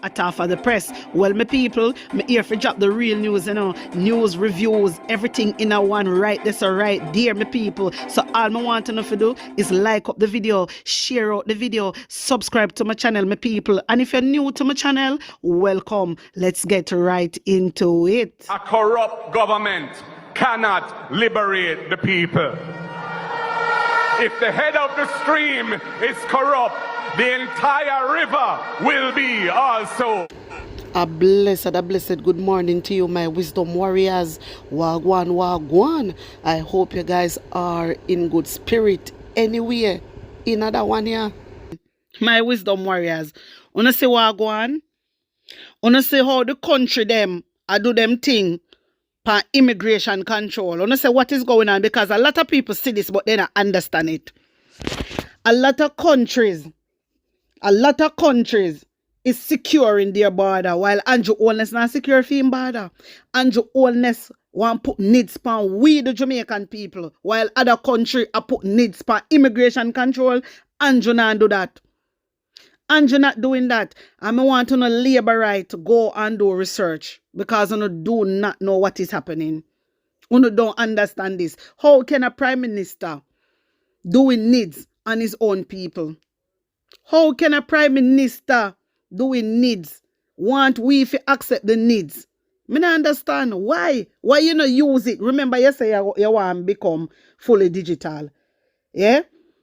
At half of the press. Well, my people, me here for drop the real news, news, reviews, everything in a one right this or right there, my people. So all I want to know to do is like up the video, share out the video, subscribe to my channel, my people. And if you're new to my channel, welcome. Let's get right into it. A corrupt government cannot liberate the people. If the head of the stream is corrupt, the entire river will be also. A blessed good morning to you, my wisdom warriors. Wagwan, wagwan. I hope you guys are in good spirit anywhere. Another one here. My wisdom warriors. Wanna say wagwan? Wanna say how the country them I do them thing for immigration control. Wanna say what is going on, because a lot of people see this but they don't understand it. A lot of countries is securing their border while Andrew Holness not secure for him border. Andrew Holness want put needs upon we the Jamaican people while other country are put needs upon immigration control. Andrew not do that. Andrew not doing that. And I want to know labor right to go and do research because you do not know what is happening. You don't understand this. How can a prime minister doing needs on his own people? How can a prime minister doing needs want we to accept the needs? I don't understand. Why? Why you not use it? Remember you say you want to become fully digital. Yeah?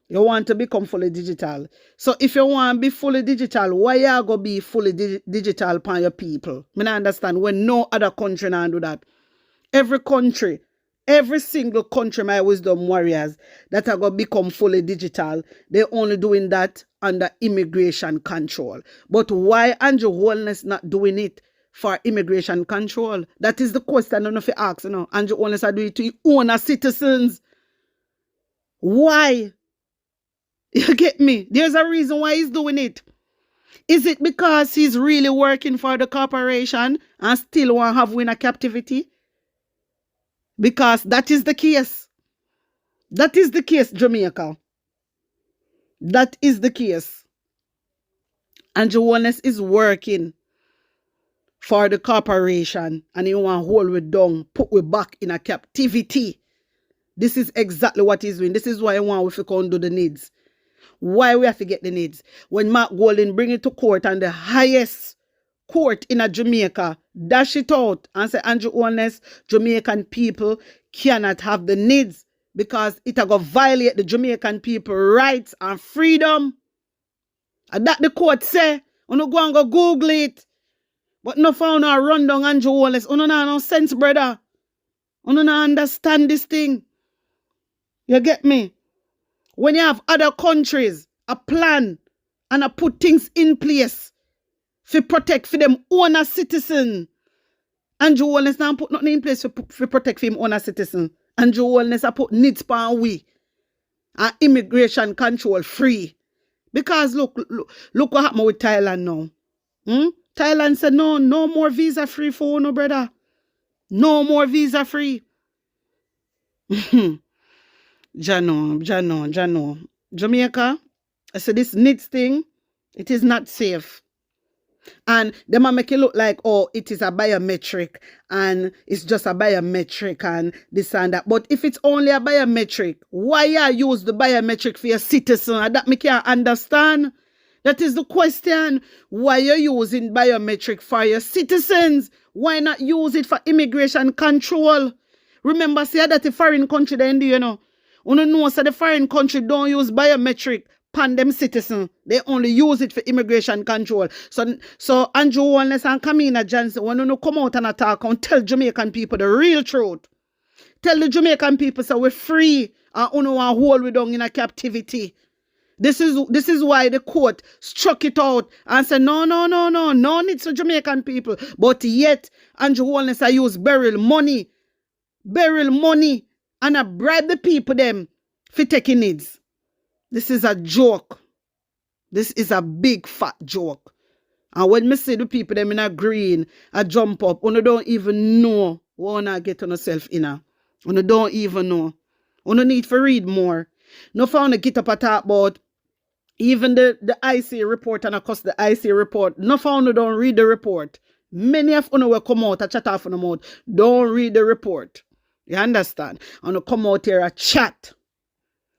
You want to become fully digital. So if you want to be fully digital, why you going to be fully digital upon your people? I don't understand when no other country can do that. Every country, every single country, my wisdom warriors, that are going to become fully digital, they're only doing that under immigration control. But why Andrew Holness not doing it for immigration control? That is the question I don't know if you ask. Andrew Holness are doing it to his own citizens. Why? You get me? There's a reason why he's doing it. Is it because he's really working for the corporation and still want to have we in a captivity? Because that is the case. That is the case, Jamaica. That is the case. Andrew Holness is working for the corporation and he want to hold we down, put we back in a captivity. This is exactly what he's doing. This is why I want we to come do the needs. Why we have to get the needs? When Mark Golden bring it to court and the highest court in a Jamaica dash it out and say Andrew Holness, Jamaican people cannot have the needs because it will violate the Jamaican people rights and freedom. And that the court say, you no go and go Google it. But no found no run down Andrew Holness. You no sense, brother. You no understand this thing. You get me? When you have other countries, a plan and a put things in place to protect for them own citizen. Andrew Holness not put nothing in place for protect for him own citizen. Andrew Holness put needs for we and immigration control free. Because look what happened with Thailand now. Thailand said no more visa free for no brother. No more visa free. Jano. Jamaica, I said this needs thing, it is not safe. And they might make it look like, oh, it is a biometric and it's just a biometric and this and that. But if it's only a biometric, why you use the biometric for your citizen? That me can't understand. That is the question. Why you using biometric for your citizens? Why not use it for immigration control? Remember, say that the foreign country they do, You know, so the foreign country don't use biometric pan them citizen. They only use it for immigration control. So Andrew Holness and Kamina Johnson, when you come out and attack and tell Jamaican people the real truth. Tell the Jamaican people so we're free and you know hold we down in a captivity. This is why the court struck it out and said no needs for Jamaican people. But yet Andrew Holness I use beryl money. And I bribe the people them for taking needs. This is a joke. This is a big fat joke. And when me see the people them in a green, I jump up. You don't even know what you get on yourself in. You don't even know. You need to read more. No found to get up and talk about Even the IC report and of course the IC report, no founder don't read the report. Many of you will come out and chat off on the mouth. Don't read the report. You understand? And come out here and chat.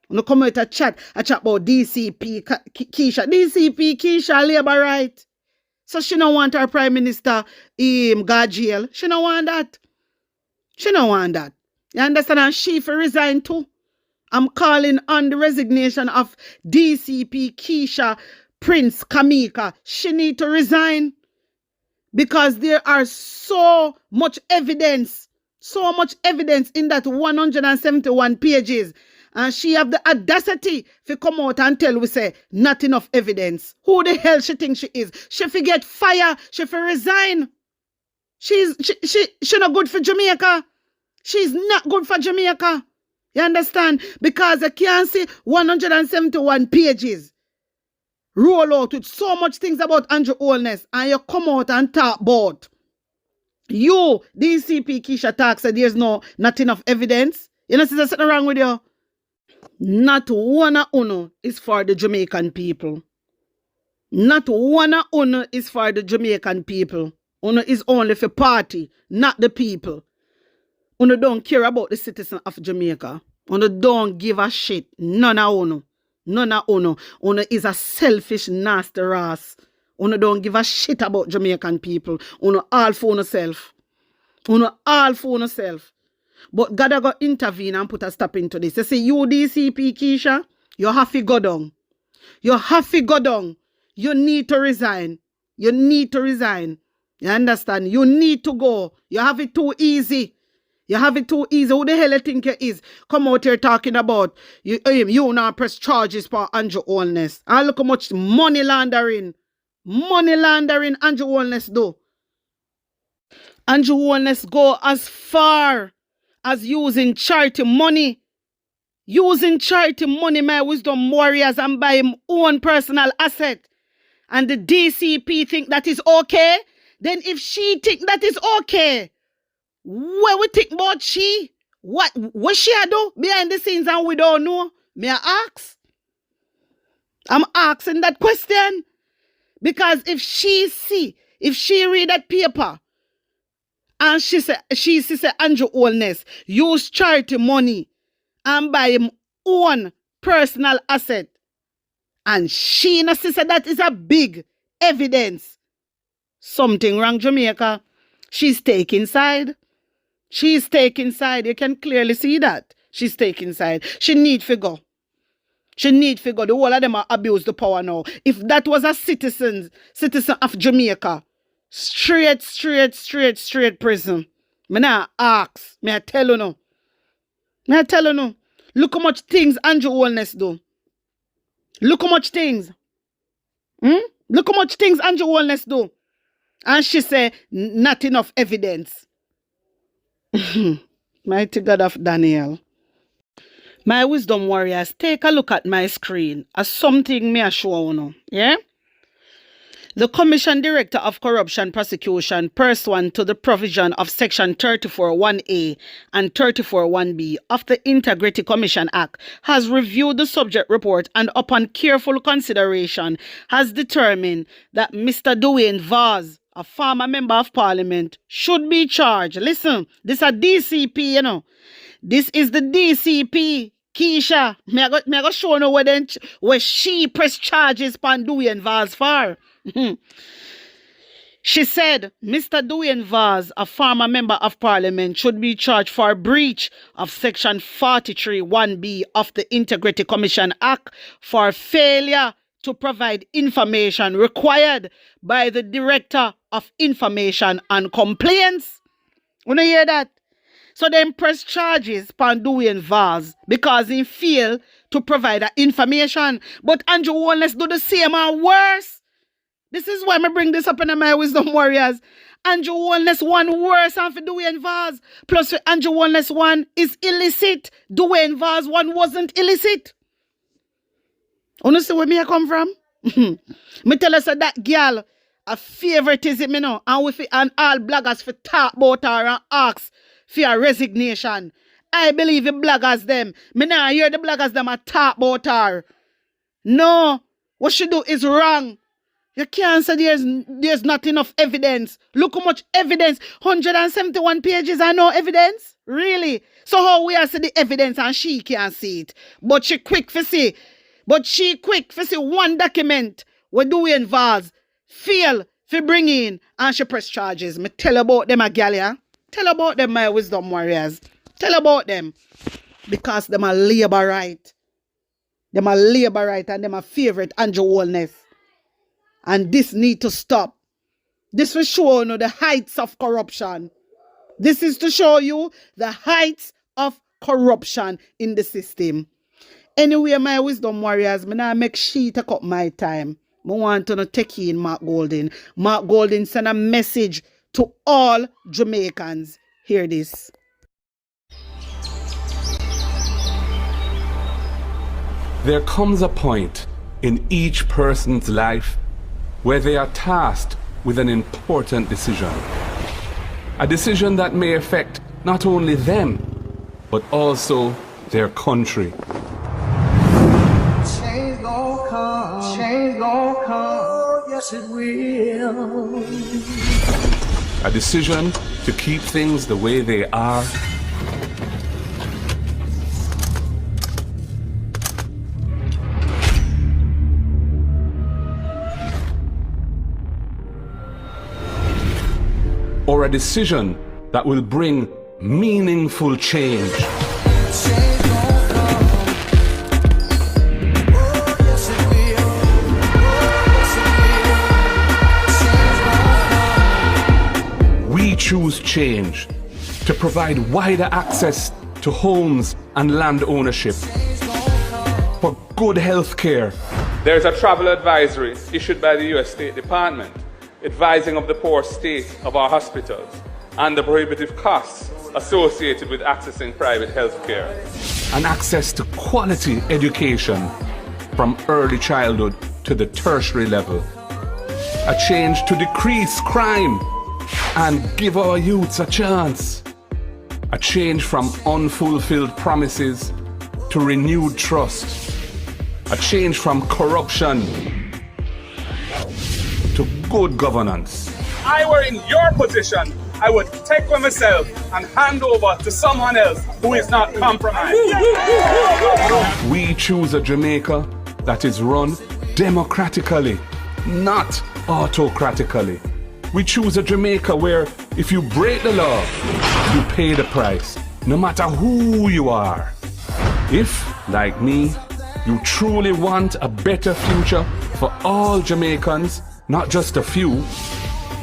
And come out and chat about DCP Keisha. DCP Keisha labor right. So she don't want her Prime Minister go jail. She don't want that. She don't want that. You understand? And she for resign too. I'm calling on the resignation of DCP Keisha Prince Kamika. She need to resign because there are so much evidence in that 171 pages. And she have the audacity to come out and tell we say not enough evidence. Who the hell she think she is? She forget fire. She for resign. She not good for Jamaica. She's not good for Jamaica. You understand? Because I can't see 171 pages roll out with so much things about Andrew Holness and you come out and talk about you, DCP Keisha talk said there's not enough evidence. You know, there's something wrong with you. Not one of uno is for the Jamaican people. Not one of uno is for the Jamaican people. Uno is only for party, not the people. Uno don't care about the citizen of Jamaica. Uno don't give a shit. None of uno. None of uno. Uno is a selfish, nasty ass. Uno don't give a shit about Jamaican people. Uno all for uno self. Uno all for uno self. But God got intervene and put a stop into this. You see, you DCP Keisha, you have to go down. You have to go down. You need to resign. You need to resign. You understand? You need to go. You have it too easy. You have it too easy. Who the hell you think you is? Come out here talking about you now press charges for Andrew Holness. And look how much money laundering Andrew Holness do. Andrew Holness go as far as using charity money. Using charity money, my wisdom warriors, and buy him own personal asset. And the DCP think that is okay. Then if she think that is okay, what we think about she? What she do behind the scenes and we don't know? May I ask? I'm asking that question. Because if she read that paper and she say Andrew Holness use charity money and buy him own personal asset, and she and sister that is a big evidence. Something wrong, Jamaica. She's taking side. She's taking side. You can clearly see that. She's taking side. She need to go. She need to go. The whole of them are abuse the power now. If that was a citizen of Jamaica, straight prison. Me nah ask. Me I tell you no. Me I tell you no. Look how much things Andrew Holness do. Look how much things. Look how much things Andrew Holness do. And she say, not enough evidence. Mighty God of Daniel. My wisdom warriors, take a look at my screen as something me a show you. Yeah? The Commission Director of Corruption Prosecution, pursuant to the provision of Section 34(1)A and 34(1)B of the Integrity Commission Act, has reviewed the subject report and upon careful consideration has determined that Mr. Dwayne Vaz, a former member of parliament, should be charged. Listen, this is a DCP, you know. This is the DCP. Keisha, me I go show you where she press charges upon Dwayne Vaz for. She said, Mr. Dwayne Vaz, a former member of parliament, should be charged for breach of Section 43(1)B of the Integrity Commission Act for failure to provide information required by the Director of Information and Complaints. You know hear that? So they press charges upon Dwayne Vaz because he failed to provide that information. But Andrew Holness do the same or worse. This is why I bring this up in my wisdom warriors. Andrew Holness one worse than for Dwayne Vaz. Plus for Andrew Holness one is illicit. Dwayne Vaz one wasn't illicit. You see where me I come from? Me tell us that girl a favoritism, you know, and all bloggers for talk about her and ask for a resignation. I believe the bloggers them. Me now hear the bloggers them a talk about her. No. What she do is wrong. You can't say there's not enough evidence. Look how much evidence. 171 pages and no evidence? Really? So how we are see the evidence and she can't see it? But she quick for see. One document. What do we involve? Fail for bring in and she press charges. Me tell about them a gal, yeah? Tell about them, my wisdom warriors. Tell about them. Because them are labor right. Them are labor right and them are favorite Andrew Holness. And this need to stop. This will show you the heights of corruption. This is to show you the heights of corruption in the system. Anyway, my wisdom warriors, me now make she take up my time. I want to take in Mark Golding. Mark Golding send a message to all Jamaicans. Hear this. There comes a point in each person's life where they are tasked with an important decision. A decision that may affect not only them, but also their country. Change gon' come, change gon' come, yes it will. A decision to keep things the way they are, or a decision that will bring meaningful change. We choose change to provide wider access to homes and land ownership, for good health care. There's a travel advisory issued by the U.S. State Department advising of the poor state of our hospitals and the prohibitive costs associated with accessing private health care. And access to quality education from early childhood to the tertiary level. A change to decrease crime and give our youths a chance. A change from unfulfilled promises to renewed trust. A change from corruption to good governance. If I were in your position, I would take for myself and hand over to someone else who is not compromised. We choose a Jamaica that is run democratically, not autocratically. We choose a Jamaica where if you break the law, you pay the price, no matter who you are. If, like me, you truly want a better future for all Jamaicans, not just a few,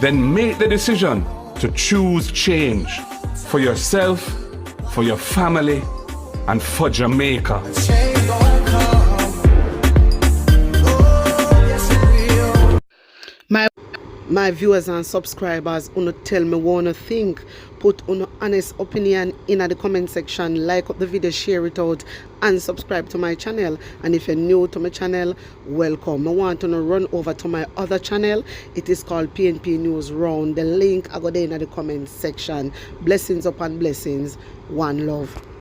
then make the decision to choose change for yourself, for your family, and for Jamaica. My viewers and subscribers, wanna tell me what you think. Put an honest opinion in the comment section. Like up the video, share it out, and subscribe to my channel. And if you're new to my channel, welcome. I want to run over to my other channel. It is called PNP News Round. The link I got there in the comment section. Blessings upon blessings. One love.